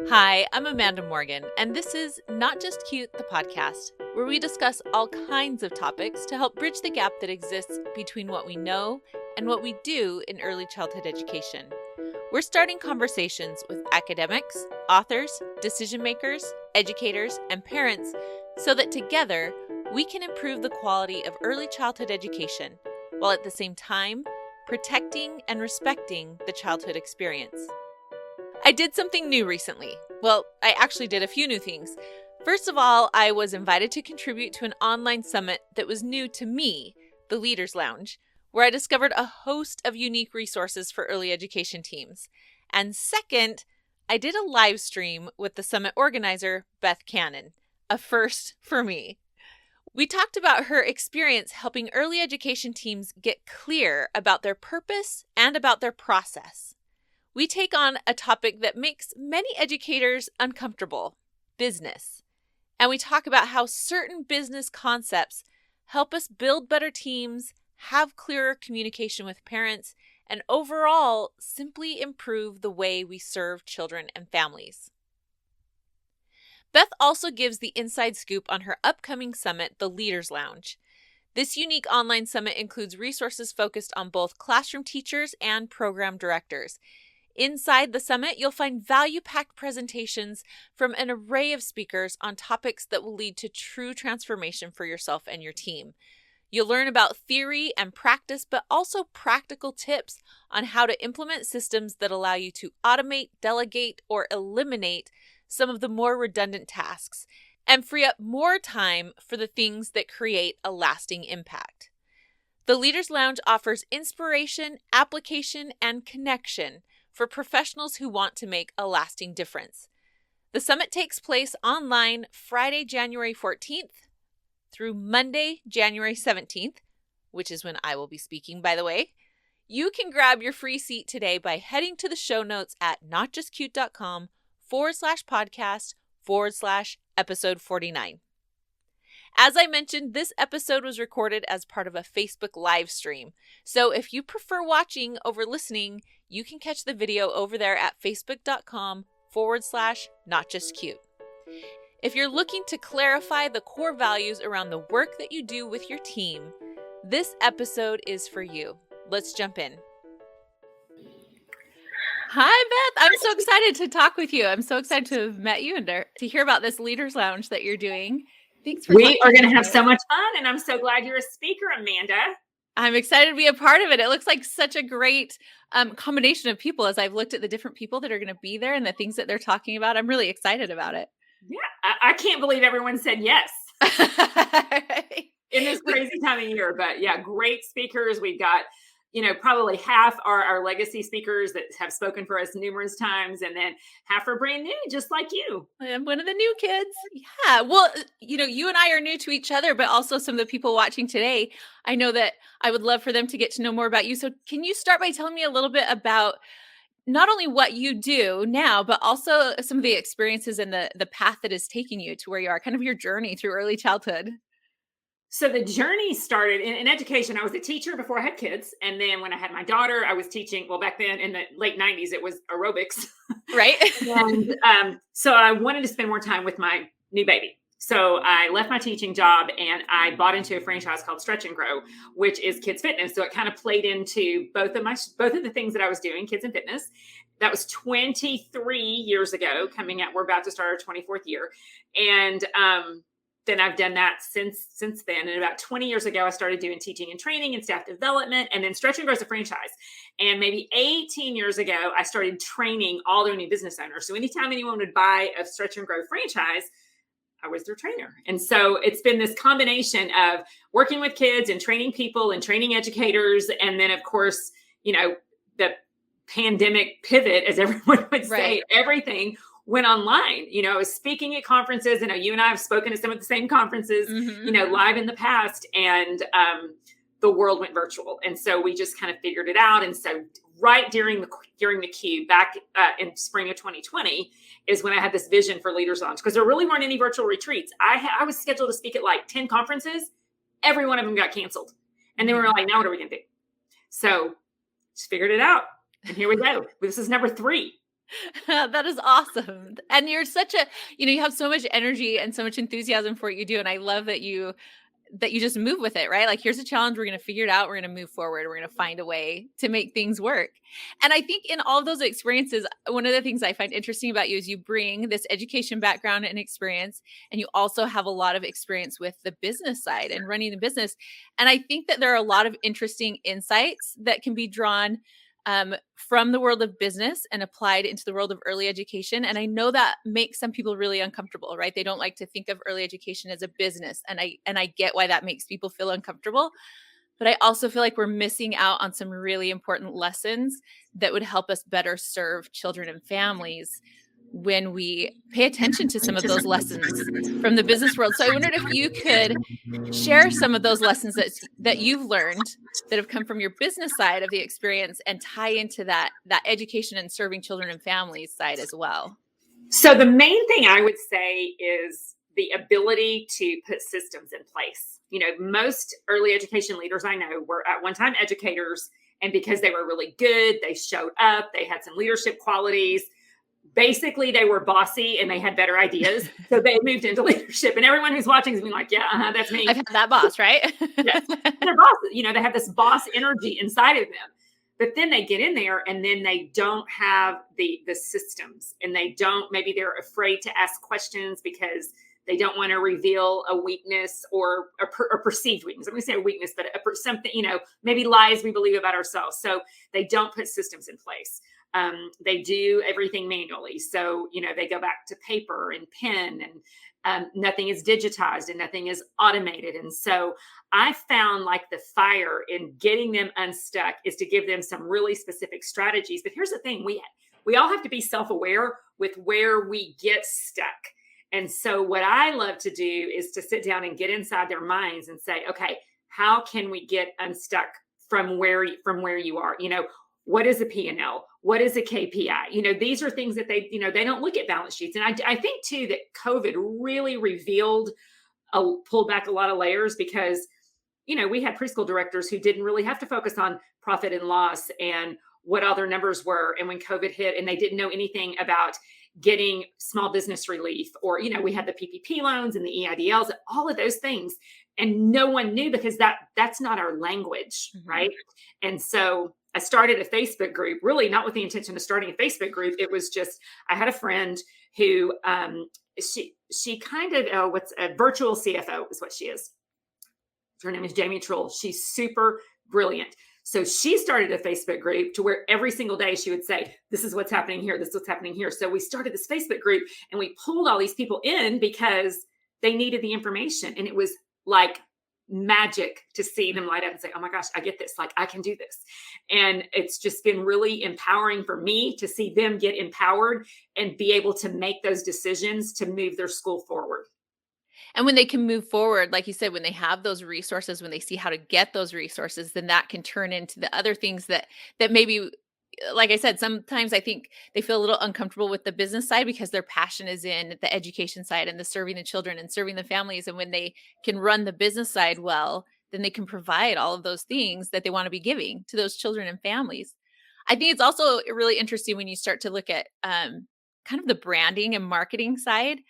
Hi, I'm Amanda Morgan, and this is Not Just Cute, the podcast, where we discuss all kinds of topics to help bridge the gap that exists between what we know and what we do in early childhood education. We're starting conversations with academics, authors, decision makers, educators, and parents so that together we can improve the quality of early childhood education while at the same time protecting and respecting the childhood experience. I did something new recently. Well, I actually did a few new things. First of all, I was invited to contribute to an online summit that was new to me, the Leaders Lounge, where I discovered a host of unique resources for early education teams. And second, I did a live stream with the summit organizer, Beth Cannon, a first for me. We talked about her experience helping early education teams get clear about their purpose and about their process. We take on a topic that makes many educators uncomfortable, business. And we talk about how certain business concepts help us build better teams, have clearer communication with parents, and overall simply improve the way we serve children and families. Beth also gives the inside scoop on her upcoming summit, the Leaders Lounge. This unique online summit includes resources focused on both classroom teachers and program directors. Inside the summit, you'll find value-packed presentations from an array of speakers on topics that will lead to true transformation for yourself and your team. You'll learn about theory and practice, but also practical tips on how to implement systems that allow you to automate, delegate, or eliminate some of the more redundant tasks and free up more time for the things that create a lasting impact. The Leaders Lounge offers inspiration, application, and connection for professionals who want to make a lasting difference. The summit takes place online Friday, January 14th through Monday, January 17th, which is when I will be speaking, by the way. You can grab your free seat today by heading to the show notes at notjustcute.com/podcast/episode 49. As I mentioned, this episode was recorded as part of a Facebook live stream. So if you prefer watching over listening, you can catch the video over there at facebook.com/notjustcute. If you're looking to clarify the core values around the work that you do with your team, this episode is for you. Let's jump in. Hi, Beth. I'm so excited to talk with you. I'm so excited to have met you and to hear about this Leaders Lounge that you're doing. Thanks for We are going to have so much fun, and I'm so glad you're a speaker, Amanda. I'm excited to be a part of it. It looks like such a great combination of people as I've looked at the different people that are going to be there and the things that they're talking about. I'm really excited about it. Yeah, I can't believe everyone said yes in this crazy time of year. But yeah, great speakers. We've got, probably half are legacy speakers that have spoken for us numerous times, and then half are brand new, just like you. I'm one of the new kids. Yeah. Well, you and I are new to each other, but also some of the people watching today, I know that I would love for them to get to know more about you. So can you start by telling me a little bit about not only what you do now, but also some of the experiences and the path that is taking you to where you are, kind of your journey through early childhood? So the journey started in education. I was a teacher before I had kids. And then when I had my daughter, I was teaching, well, back then in the late 90s, it was aerobics. Right. And so I wanted to spend more time with my new baby. So I left my teaching job and I bought into a franchise called Stretch and Grow, which is kids fitness. So it kind of played into both of the things that I was doing, kids and fitness. That was 23 years ago coming out. We're about to start our 24th year. And then I've done that since then. And about 20 years ago, I started doing teaching and training and staff development, and then Stretch and Grow is a franchise. And maybe 18 years ago, I started training all their new business owners. So anytime anyone would buy a Stretch and Grow franchise, I was their trainer. And so it's been this combination of working with kids and training people and training educators. And then, of course, the pandemic pivot, as everyone would say, everything went online. I was speaking at conferences. You and I have spoken at some of the same conferences, live in the past, and the world went virtual. And so we just kind of figured it out. And so right during the queue back in spring of 2020 is when I had this vision for Leaders Lounge, because there really weren't any virtual retreats. I was scheduled to speak at like 10 conferences. Every one of them got canceled. And then we were like, now what are we going to do? So just figured it out. And here we go. This is number 3. That is awesome. And you're such a, you have so much energy and so much enthusiasm for what you do. And I love that you just move with it, right? Like, here's a challenge. We're going to figure it out. We're going to move forward. We're going to find a way to make things work. And I think in all of those experiences, one of the things I find interesting about you is you bring this education background and experience, and you also have a lot of experience with the business side and running the business. And I think that there are a lot of interesting insights that can be drawn from the world of business and applied into the world of early education. And I know that makes some people really uncomfortable, right? They don't like to think of early education as a business. And I get why that makes people feel uncomfortable. But I also feel like we're missing out on some really important lessons that would help us better serve children and families when we pay attention to some of those lessons from the business world. So I wondered if you could share some of those lessons that you've learned that have come from your business side of the experience and tie into that education and serving children and families side as well. So the main thing I would say is the ability to put systems in place. Most early education leaders I know were at one time educators, and because they were really good, they showed up, they had some leadership qualities. Basically, they were bossy and they had better ideas. So they moved into leadership, and everyone who's watching is being like, yeah, that's me. I've had that boss, right? Yes. They're bosses. They have this boss energy inside of them. But then they get in there and then they don't have the systems, and maybe they're afraid to ask questions because they don't want to reveal a weakness or a perceived weakness. I'm going to say a weakness, but something, maybe lies we believe about ourselves. So they don't put systems in place. They do everything manually. So, they go back to paper and pen, and nothing is digitized and nothing is automated. And so I found like the fire in getting them unstuck is to give them some really specific strategies. But here's the thing, we all have to be self-aware with where we get stuck. And so what I love to do is to sit down and get inside their minds and say, okay, how can we get unstuck from where you are? What is a P&L? What is a KPI? These are things that they don't look at balance sheets. And I think too that COVID really pulled back a lot of layers, because, we had preschool directors who didn't really have to focus on profit and loss and what all their numbers were. And when COVID hit and they didn't know anything about getting small business relief, or, we had the PPP loans and the EIDLs, all of those things. And no one knew, because that's not our language. Mm-hmm. Right. And so I started a Facebook group, really not with the intention of starting a Facebook group. It was just, I had a friend who, she kind of, what's a virtual CFO is what she is. Her name is Jamie Trull. She's super brilliant. So she started a Facebook group to where every single day she would say, this is what's happening here. This is what's happening here. So we started this Facebook group and we pulled all these people in because they needed the information. And it was like magic to see them light up and say, oh my gosh, I get this. Like, I can do this. And it's just been really empowering for me to see them get empowered and be able to make those decisions to move their school forward. And when they can move forward, like you said, when they have those resources, when they see how to get those resources, then that can turn into the other things that maybe, like I said, sometimes I think they feel a little uncomfortable with the business side because their passion is in the education side and the serving the children and serving the families. And when they can run the business side well, then they can provide all of those things that they want to be giving to those children and families. I think it's also really interesting when you start to look at kind of the branding and marketing side,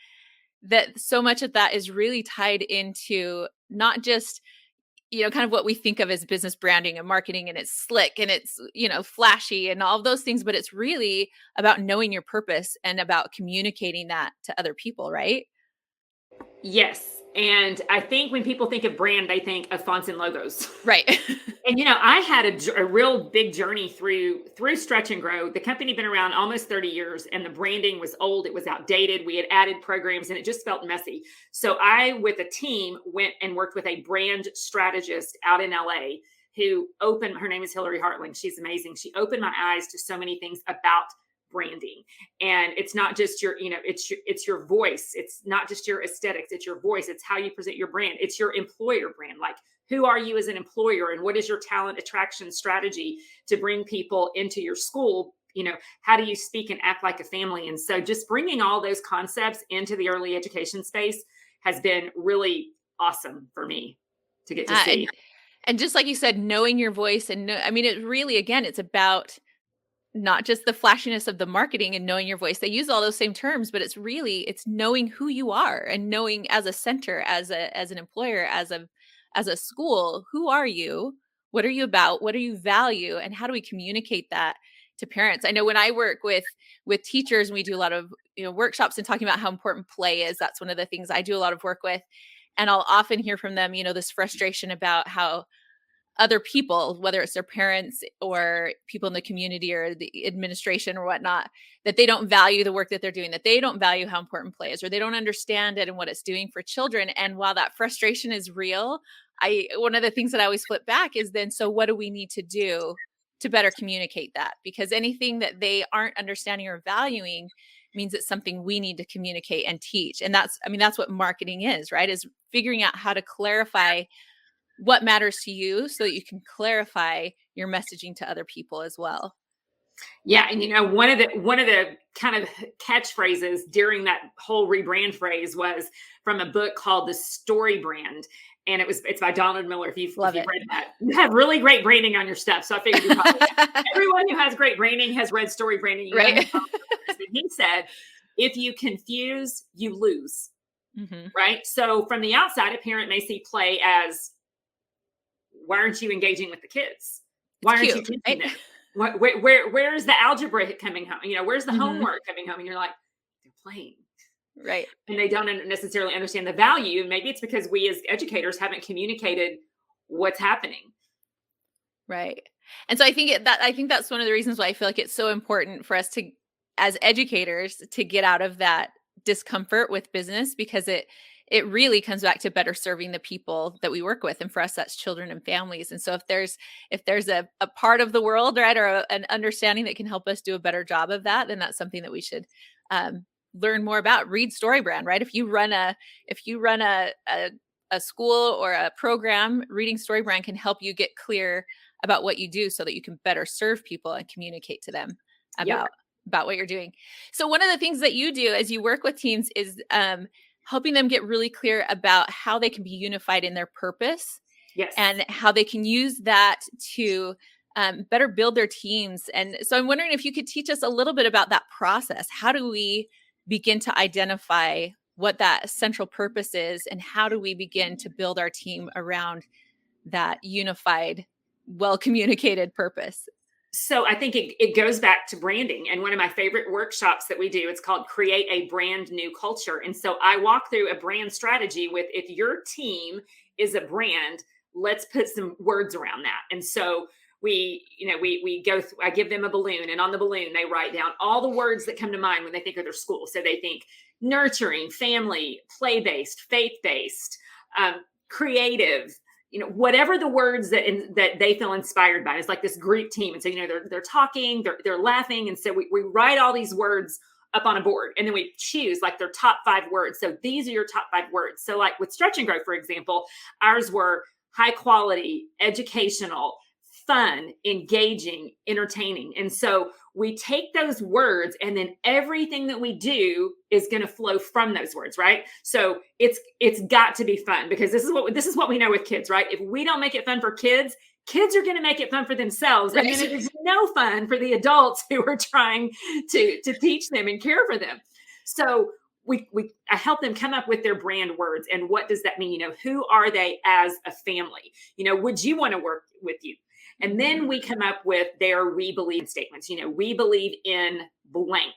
that so much of that is really tied into not just, kind of what we think of as business branding and marketing, and it's slick and it's, flashy and all of those things, but it's really about knowing your purpose and about communicating that to other people, right? Yes. And I think when people think of brand, they think of fonts and logos. Right. And, I had a real big journey through Stretch and Grow. The company had been around almost 30 years and the branding was old. It was outdated. We had added programs and it just felt messy. So I, with a team, went and worked with a brand strategist out in LA who her name is Hillary Hartling. She's amazing. She opened my eyes to so many things about branding. And it's not just your, it's your voice. It's not just your aesthetics. It's your voice. It's how you present your brand. It's your employer brand. Like, who are you as an employer, and what is your talent attraction strategy to bring people into your school? How do you speak and act like a family? And so just bringing all those concepts into the early education space has been really awesome for me to get to see. And just like you said, knowing your voice it really, again, it's about not just the flashiness of the marketing and knowing your voice. They use all those same terms, but it's knowing who you are and knowing as a center, as an employer, as a school, who are you? What are you about? What do you value? And how do we communicate that to parents? I know when I work with teachers and we do a lot of, workshops and talking about how important play is, that's one of the things I do a lot of work with. And I'll often hear from them, this frustration about how other people, whether it's their parents or people in the community or the administration or whatnot, that they don't value the work that they're doing, that they don't value how important play is, or they don't understand it and what it's doing for children. And while that frustration is real, one of the things that I always flip back is then, so what do we need to do to better communicate that? Because anything that they aren't understanding or valuing means it's something we need to communicate and teach. And that's what marketing is, right? Is figuring out how to clarify what matters to you so that you can clarify your messaging to other people as well. Yeah. And one of the kind of catchphrases during that whole rebrand phase was from a book called The Story Brand. And it's by Donald Miller. If you've read that, you have really great branding on your stuff. So I figured everyone who has great branding has read Story Branding. Right. He said, if you confuse, you lose. Mm-hmm. Right. So from the outside, a parent may see play as, why aren't you engaging with the kids? Why aren't you teaching them? Where's the algebra coming home? Where's the homework coming home? And you're like, they're playing. Right. And they don't necessarily understand the value. Maybe it's because we as educators haven't communicated what's happening. Right. And so I think that's one of the reasons why I feel like it's so important for us to, as educators, to get out of that discomfort with business, because it really comes back to better serving the people that we work with. And for us, that's children and families. And so if there's a part of the world, right, or an understanding that can help us do a better job of that, then that's something that we should learn more about. Read StoryBrand, right? If you run a school or a program, reading StoryBrand can help you get clear about what you do so that you can better serve people and communicate to them about what you're doing. So one of the things that you do as you work with teams is helping them get really clear about how they can be unified in their purpose. Yes. And how they can use that to better build their teams. And so I'm wondering if you could teach us a little bit about that process. How do we begin to identify what that central purpose is, and how do we begin to build our team around that unified, well-communicated purpose? So I think it goes back to branding. And one of my favorite workshops that we do, it's called Create a Brand New Culture. And so I walk through a brand strategy with, if your team is a brand, let's put some words around that. And so we go through, I give them a balloon, and on the balloon, they write down all the words that come to mind when they think of their school. So they think nurturing, family, play-based, faith-based, creative, whatever the words that they feel inspired by. It's like this group team. And so, they're talking, they're laughing. And so we write all these words up on a board, and then we choose like their top 5 words. So these are your top 5 words. So like with Stretch and Grow, for example, ours were high quality, educational, fun, engaging, entertaining. And so we take those words, and then everything that we do is going to flow from those words, right? So it's got to be fun, because this is what we know with kids, right? If we don't make it fun for kids, kids are going to make it fun for themselves. Right. And then it is no fun for the adults who are trying to teach them and care for them. So I help them come up with their brand words. And what does that mean? Who are they as a family? Would you want to work with you? And then we come up with their we believe statements. We believe in blank.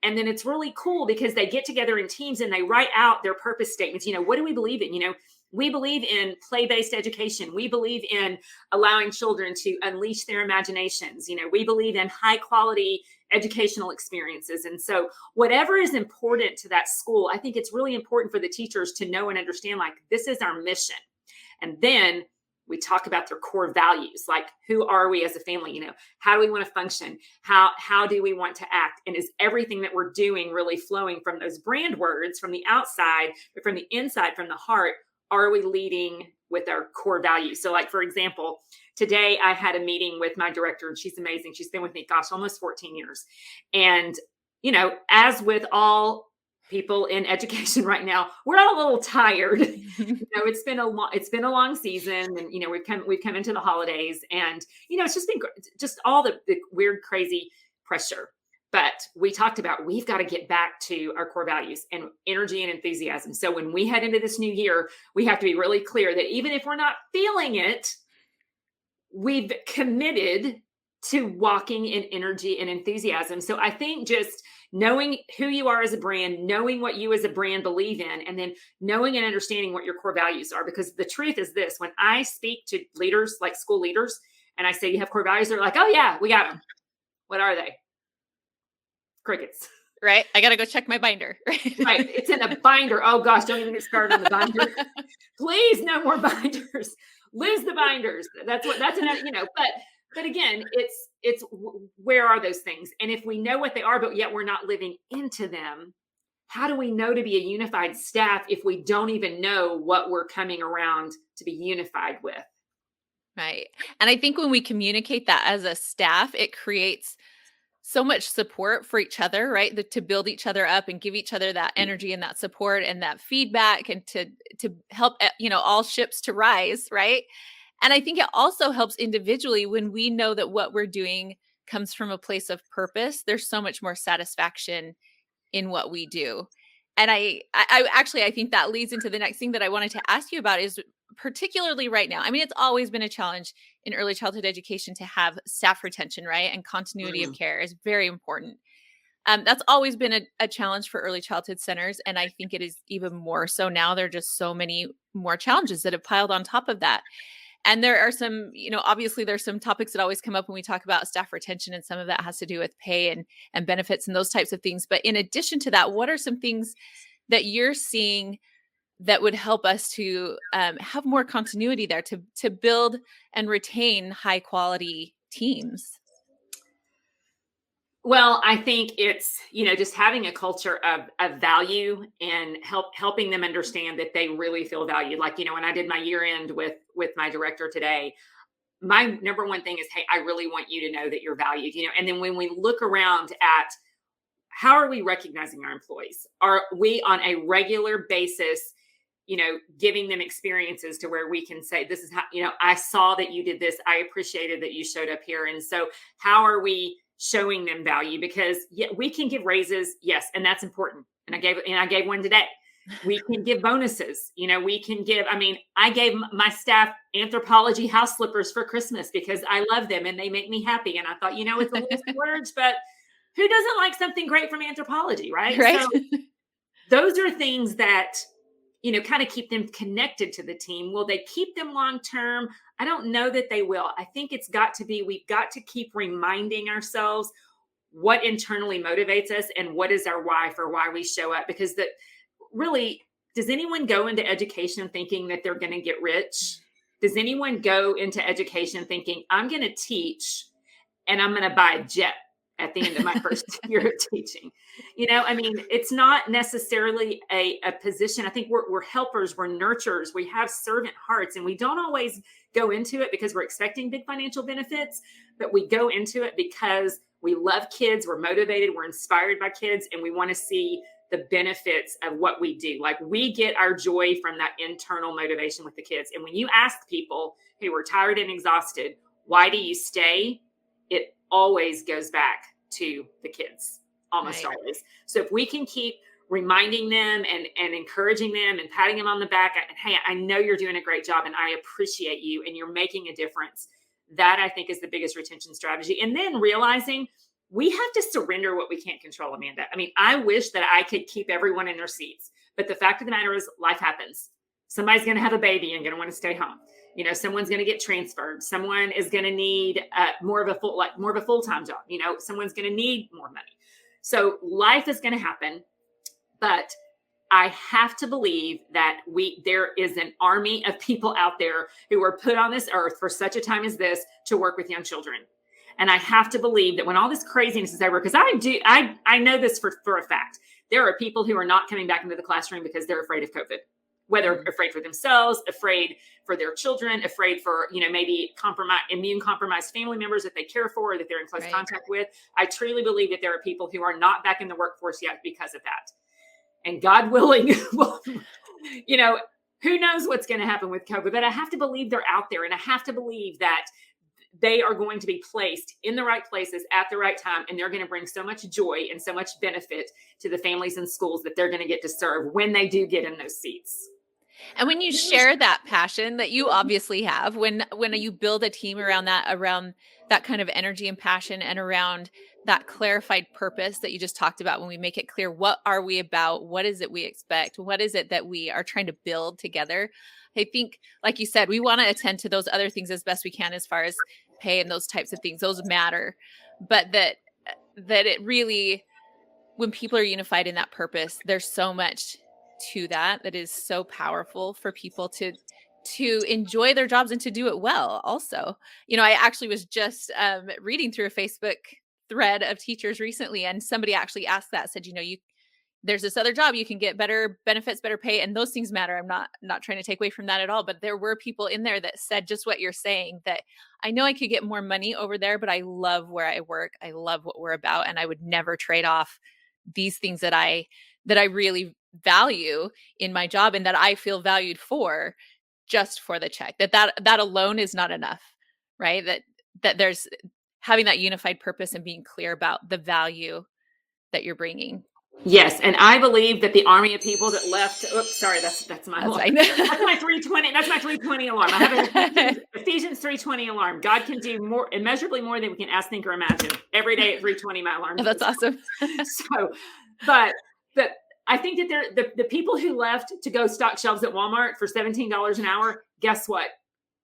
And then it's really cool because they get together in teams and they write out their purpose statements. What do we believe in? We believe in play-based education. We believe in allowing children to unleash their imaginations. We believe in high quality educational experiences. And so whatever is important to that school, I think it's really important for the teachers to know and understand, like, this is our mission. And then we talk about their core values, like, who are we as a family? How do we want to function? How do we want to act? And is everything that we're doing really flowing from those brand words from the outside, but from the inside, from the heart? Are we leading with our core values? So like, for example, today I had a meeting with my director, and she's amazing. She's been with me, almost 14 years. And, as with all people in education right now, we're all a little tired. It's been a long season, and we've come into the holidays, and it's just been just all the weird, crazy pressure. But we talked about, we've got to get back to our core values and energy and enthusiasm. So when we head into this new year, we have to be really clear that even if we're not feeling it, we've committed to walking in energy and enthusiasm. So I think just knowing who you are as a brand, knowing what you as a brand believe in, and then knowing and understanding what your core values are. Because the truth is this, when I speak to leaders, like school leaders, and I say, you have core values, they're like, oh yeah, we got them. What are they? Crickets. Right. I got to go check my binder. Right. It's in a binder. Oh gosh, don't even get started on the binder. Please, no more binders. Lose the binders. That's another, but again, it's where are those things? And if we know what they are, but yet we're not living into them, how do we know to be a unified staff if we don't even know what we're coming around to be unified with? Right. And I think when we communicate that as a staff, it creates so much support for each other, right? To build each other up and give each other that energy and that support and that feedback, and to help, all ships to rise, right? And I think it also helps individually when we know that what we're doing comes from a place of purpose. There's so much more satisfaction in what we do. And I think that leads into the next thing that I wanted to ask you about, is particularly right now. I mean, it's always been a challenge in early childhood education to have staff retention, right? And continuity of care is very important. That's always been a challenge for early childhood centers. And I think it is even more so now. There are just so many more challenges that have piled on top of that. And there are some, obviously there's some topics that always come up when we talk about staff retention, and some of that has to do with pay and benefits and those types of things. But in addition to that, what are some things that you're seeing that would help us to have more continuity there, to build and retain high quality teams? Well, I think it's, just having a culture of value and helping them understand that they really feel valued. Like, when I did my year end with my director today, my number one thing is, hey, I really want you to know that you're valued, and then when we look around at how are we recognizing our employees? Are we on a regular basis, giving them experiences to where we can say, this is how, I saw that you did this. I appreciated that you showed up here. And so how are we showing them value? Because we can give raises. Yes. And that's important. And I gave one today. We can give bonuses. We can give, I gave my staff anthropology house slippers for Christmas because I love them and they make me happy. And I thought, it's a little splurge, but who doesn't like something great from anthropology, right? Right. So those are things that, kind of keep them connected to the team. Will they keep them long-term? I don't know that they will. I think we've got to keep reminding ourselves what internally motivates us and what is our why for why we show up. Because really, does anyone go into education thinking that they're going to get rich? Does anyone go into education thinking, I'm going to teach and I'm going to buy a jet at the end of my first year of teaching? It's not necessarily a position. I think we're helpers, we're nurturers, we have servant hearts, and we don't always go into it because we're expecting big financial benefits, but we go into it because we love kids, we're motivated, we're inspired by kids, and we want to see the benefits of what we do. Like, we get our joy from that internal motivation with the kids. And when you ask people who are tired and exhausted, why do you stay? It always goes back to the kids, almost Right. always. So if we can keep reminding them and encouraging them and patting them on the back, and hey, I know you're doing a great job and I appreciate you and you're making a difference. That, I think, is the biggest retention strategy. And then realizing we have to surrender what we can't control, Amanda. I wish that I could keep everyone in their seats, but the fact of the matter is life happens. Somebody's going to have a baby and going to want to stay home. Someone's going to get transferred. Someone is going to need more of a full-time job. Someone's going to need more money. So life is going to happen, but I have to believe that there is an army of people out there who are put on this earth for such a time as this to work with young children. And I have to believe that when all this craziness is over, because I know this for a fact, there are people who are not coming back into the classroom because they're afraid of COVID, whether afraid for themselves, afraid for their children, afraid for, maybe immune compromised family members that they care for or that they're in close Right. contact with. I truly believe that there are people who are not back in the workforce yet because of that. And God willing, who knows what's going to happen with COVID, but I have to believe they're out there. And I have to believe that they are going to be placed in the right places at the right time. And they're going to bring so much joy and so much benefit to the families and schools that they're going to get to serve when they do get in those seats. And when you share that passion that you obviously have, when you build a team around that kind of energy and passion, and around that clarified purpose that you just talked about, when we make it clear, what are we about? What is it we expect? What is it that we are trying to build together? I think, like you said, we want to attend to those other things as best we can, as far as pay and those types of things. Those matter. But that it really, when people are unified in that purpose, there's so much to that is so powerful for people to enjoy their jobs and to do it well also. I actually was just reading through a Facebook thread of teachers recently, and somebody actually asked that, said, there's this other job, you can get better benefits, better pay, and those things matter. I'm not trying to take away from that at all, but there were people in there that said just what you're saying, that I know I could get more money over there, but I love where I work. I love what we're about, and I would never trade off these things that I really value in my job and that I feel valued for, just for the check. That alone is not enough, right? That there's having that unified purpose and being clear about the value that you're bringing. Yes, and I believe that the army of people that left. Oops, sorry, that's my alarm. Right. That's my 320. That's my 320 alarm. I have an Ephesians 3:20 alarm. God can do more, immeasurably more than we can ask, think, or imagine. Every day at 3:20, my alarm. Oh, that's awesome. But I think that the people who left to go stock shelves at Walmart for $17 an hour, guess what?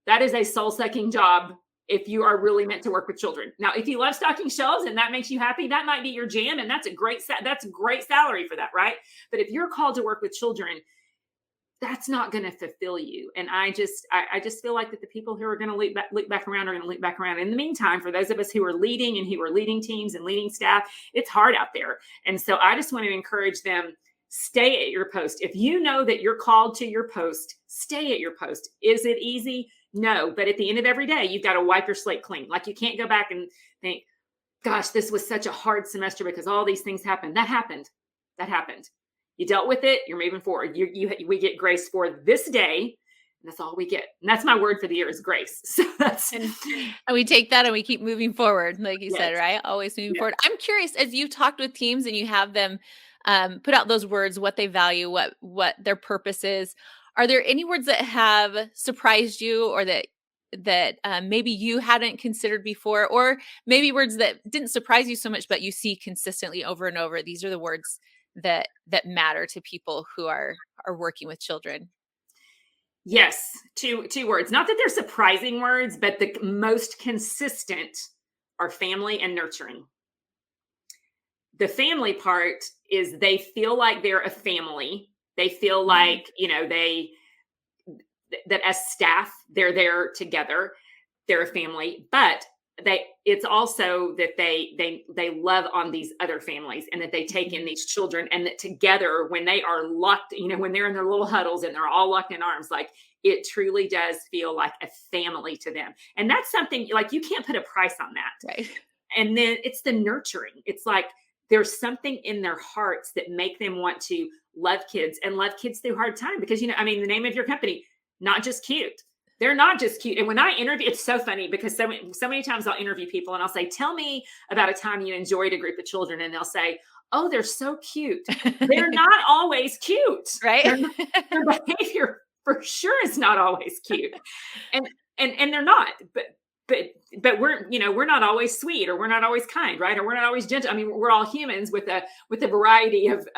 That is a soul-sucking job if you are really meant to work with children. Now, if you love stocking shelves and that makes you happy, that might be your jam, and that's a great salary for that, right? But if you're called to work with children, that's not going to fulfill you. And I just feel like that the people who are going to look back around are going to look back around. In the meantime, for those of us who are leading and who are leading teams and leading staff, it's hard out there. And so I just want to encourage them, stay at your post. If you know that you're called to your post, stay at your post. Is it easy? No. But at the end of every day, you've got to wipe your slate clean. Like, you can't go back and think, gosh, this was such a hard semester because all these things happened. That happened. You dealt with it. You're moving forward. We get grace for this day. And that's all we get. And that's my word for the year, is grace. So and we take that and we keep moving forward. Like you said, right? Always moving forward. I'm curious, as you've talked with teams and you have them put out those words, what they value, what their purpose is. Are there any words that have surprised you, or that maybe you hadn't considered before, or maybe words that didn't surprise you so much, but you see consistently over and over? These are the words that matter to people who are working with children. Yes, two words. Not that they're surprising words, but the most consistent are family and nurturing. The family part is they feel like they're a family. They feel like, that as staff, they're there together. They're a family, but it's also that they love on these other families, and that they take in these children, and that together, when they are locked, when they're in their little huddles and they're all locked in arms, like, it truly does feel like a family to them. And that's something, like, you can't put a price on that. Right. And then it's the nurturing. It's like, there's something in their hearts that make them want to love kids and love kids through hard time. Because, the name of your company, Not Just Cute. They're not just cute. And when I interview, it's so funny because so many times I'll interview people and I'll say, tell me about a time you enjoyed a group of children. And they'll say, oh, they're so cute. They're not always cute. Right. Their behavior for sure is not always cute. And they're not, but we're not always sweet, or we're not always kind, right? Or we're not always gentle. We're all humans with a variety of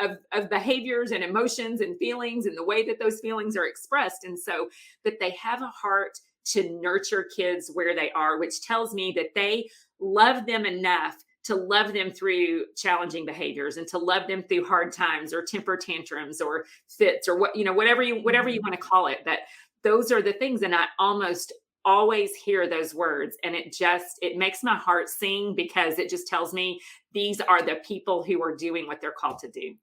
behaviors and emotions and feelings, and the way that those feelings are expressed. And so, but they have a heart to nurture kids where they are, which tells me that they love them enough to love them through challenging behaviors, and to love them through hard times or temper tantrums or fits, or whatever you want to call it. That those are the things. And I almost always hear those words, and it makes my heart sing, because it just tells me these are the people who are doing what they're called to do.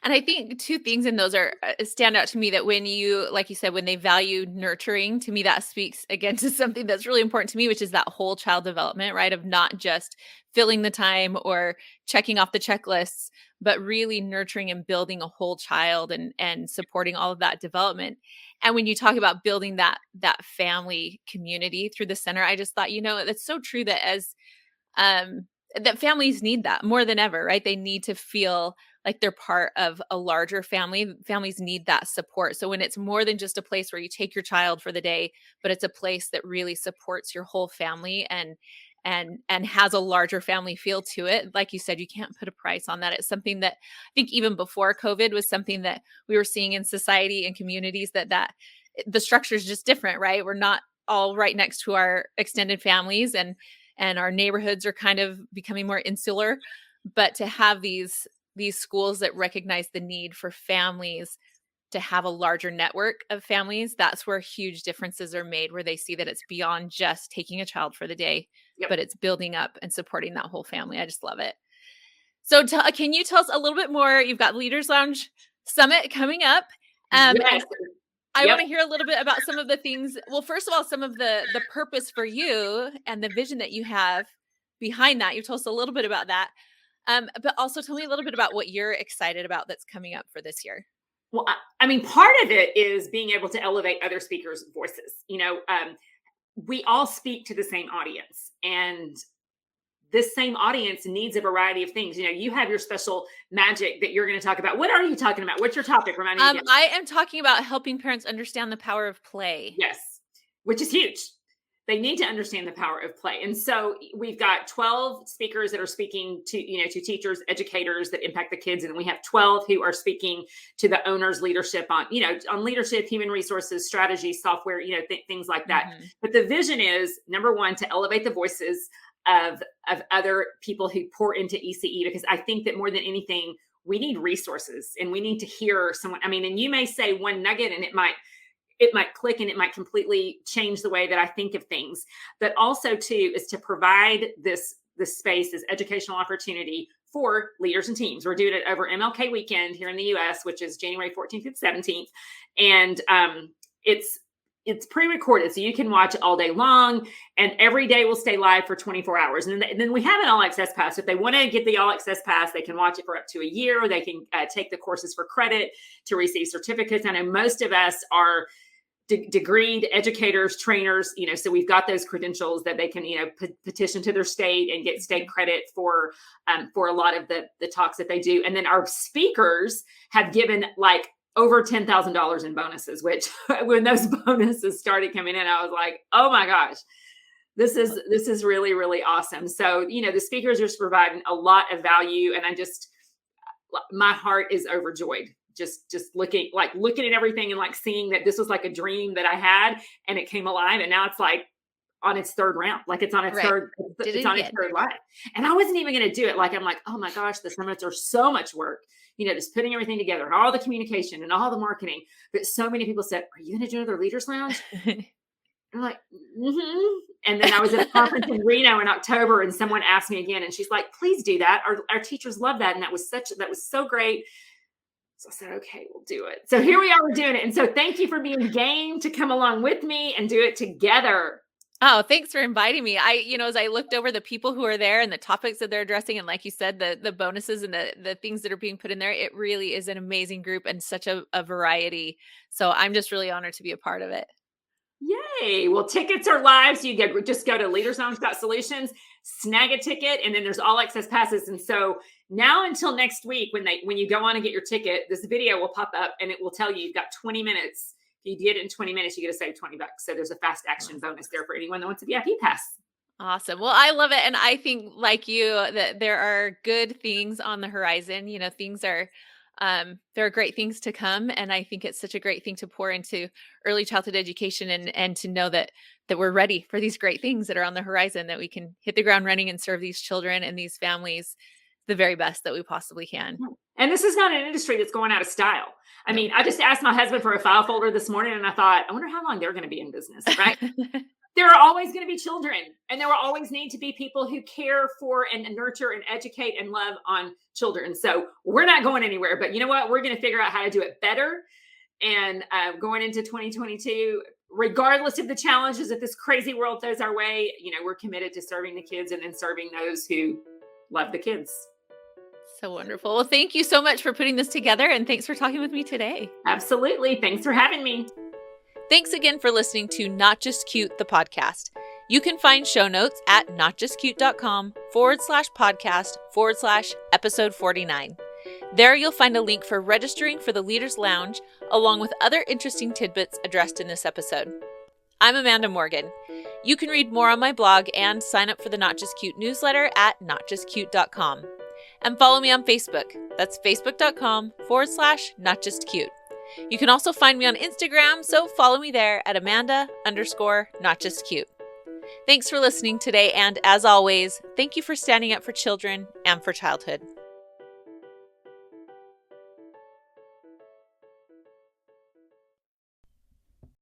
And I think two things in those are stand out to me, that when you, like you said, when they value nurturing, to me that speaks again to something that's really important to me, which is that whole child development, right? Of not just filling the time or checking off the checklists, but really nurturing and building a whole child, and supporting all of that development. And when you talk about building that family community through the center, I just thought, that's so true, that as um that families need that more than ever, right? They need to feel like they're part of a larger family. Families need that support. So when it's more than just a place where you take your child for the day, but it's a place that really supports your whole family, and has a larger family feel to it. Like you said, you can't put a price on that. It's something that I think even before COVID was something that we were seeing in society and communities, that the structure is just different, right? We're not all right next to our extended families, and our neighborhoods are kind of becoming more insular. But to have these schools that recognize the need for families to have a larger network of families, that's where huge differences are made, where they see that it's beyond just taking a child for the day, Yep. but it's building up and supporting that whole family. I just love it. So can you tell us a little bit more? You've got Leaders Lounge Summit coming up. Yes. I Yep. want to hear a little bit about some of the things. Well, first of all, some of the purpose for you and the vision that you have behind that. You told us a little bit about that. But also tell me a little bit about what you're excited about that's coming up for this year. Well, I mean, part of it is being able to elevate other speakers' voices. We all speak to the same audience, and this same audience needs a variety of things. You have your special magic that you're going to talk about. What are you talking about? What's your topic? Remind me again. I am talking about helping parents understand the power of play. Yes, which is huge. They need to understand the power of play. And so we've got 12 speakers that are speaking to teachers, educators that impact the kids. And we have 12 who are speaking to the owners' leadership on leadership, human resources, strategy, software, things like that. Mm-hmm. But the vision is, number one, to elevate the voices of other people who pour into ECE, because I think that more than anything, we need resources and we need to hear someone. I mean, and you may say one nugget and it might click and it might completely change the way that I think of things. But also too, is to provide this space, this educational opportunity for leaders and teams. We're doing it over MLK weekend here in the US, which is January 14th through 17th. And it's pre-recorded, so you can watch it all day long, and every day will stay live for 24 hours. And then we have an all access pass. If they want to get the all access pass, they can watch it for up to a year, or they can take the courses for credit to receive certificates. I know most of us are degreed educators, trainers, so we've got those credentials that they can, petition to their state and get state credit for a lot of the talks that they do. And then our speakers have given like over $10,000 in bonuses, which when those bonuses started coming in, I was like, oh my gosh, this is really, really awesome. So, the speakers are just providing a lot of value, and my heart is overjoyed. Just looking at everything and like seeing that this was like a dream that I had and it came alive, and now it's like on its third round, like it's on its third life. And I wasn't even going to do it. Like, I'm like, oh my gosh, the summits are so much work, just putting everything together and all the communication and all the marketing. But so many people said, are you going to do another Leaders Lounge? I'm like, mm-hmm. And then I was at a conference in Reno in October, and someone asked me again, and she's like, please do that. Our teachers love that. And that was so great. So I said, okay, we'll do it. So here we are, we're doing it. And so thank you for being game to come along with me and do it together. Oh, thanks for inviting me. As I looked over the people who are there and the topics that they're addressing, and like you said, the bonuses and the things that are being put in there, it really is an amazing group and such a variety. So I'm just really honored to be a part of it. Yay. Well, tickets are live. So just go to leaderslounge.solutions, snag a ticket, and then there's all access passes. And so now until next week, when you go on and get your ticket, this video will pop up and it will tell you've got 20 minutes. If you get it in 20 minutes, you get to save $20. So there's a fast action bonus there for anyone that wants a VIP pass. Awesome. Well, I love it. And I think like you, that there are good things on the horizon. Things are, there are great things to come. And I think it's such a great thing to pour into early childhood education, and to know that we're ready for these great things that are on the horizon, that we can hit the ground running and serve these children and these families the very best that we possibly can. And this is not an industry that's going out of style. I mean, I just asked my husband for a file folder this morning, and I thought, I wonder how long they're going to be in business, right? there are always going to be children, and there will always need to be people who care for and nurture and educate and love on children. So we're not going anywhere, but you know what? We're going to figure out how to do it better. And going into 2022, regardless of the challenges that this crazy world throws our way, we're committed to serving the kids and then serving those who love the kids. So wonderful. Well, thank you so much for putting this together, and thanks for talking with me today. Absolutely. Thanks for having me. Thanks again for listening to Not Just Cute, the podcast. You can find show notes at notjustcute.com/podcast/episode 49. There you'll find a link for registering for the Leaders Lounge, along with other interesting tidbits addressed in this episode. I'm Amanda Morgan. You can read more on my blog and sign up for the Not Just Cute newsletter at notjustcute.com. And follow me on Facebook. That's facebook.com/notjustcute. You can also find me on Instagram, so follow me there at Amanda_notjustcute. Thanks for listening today, and as always, thank you for standing up for children and for childhood.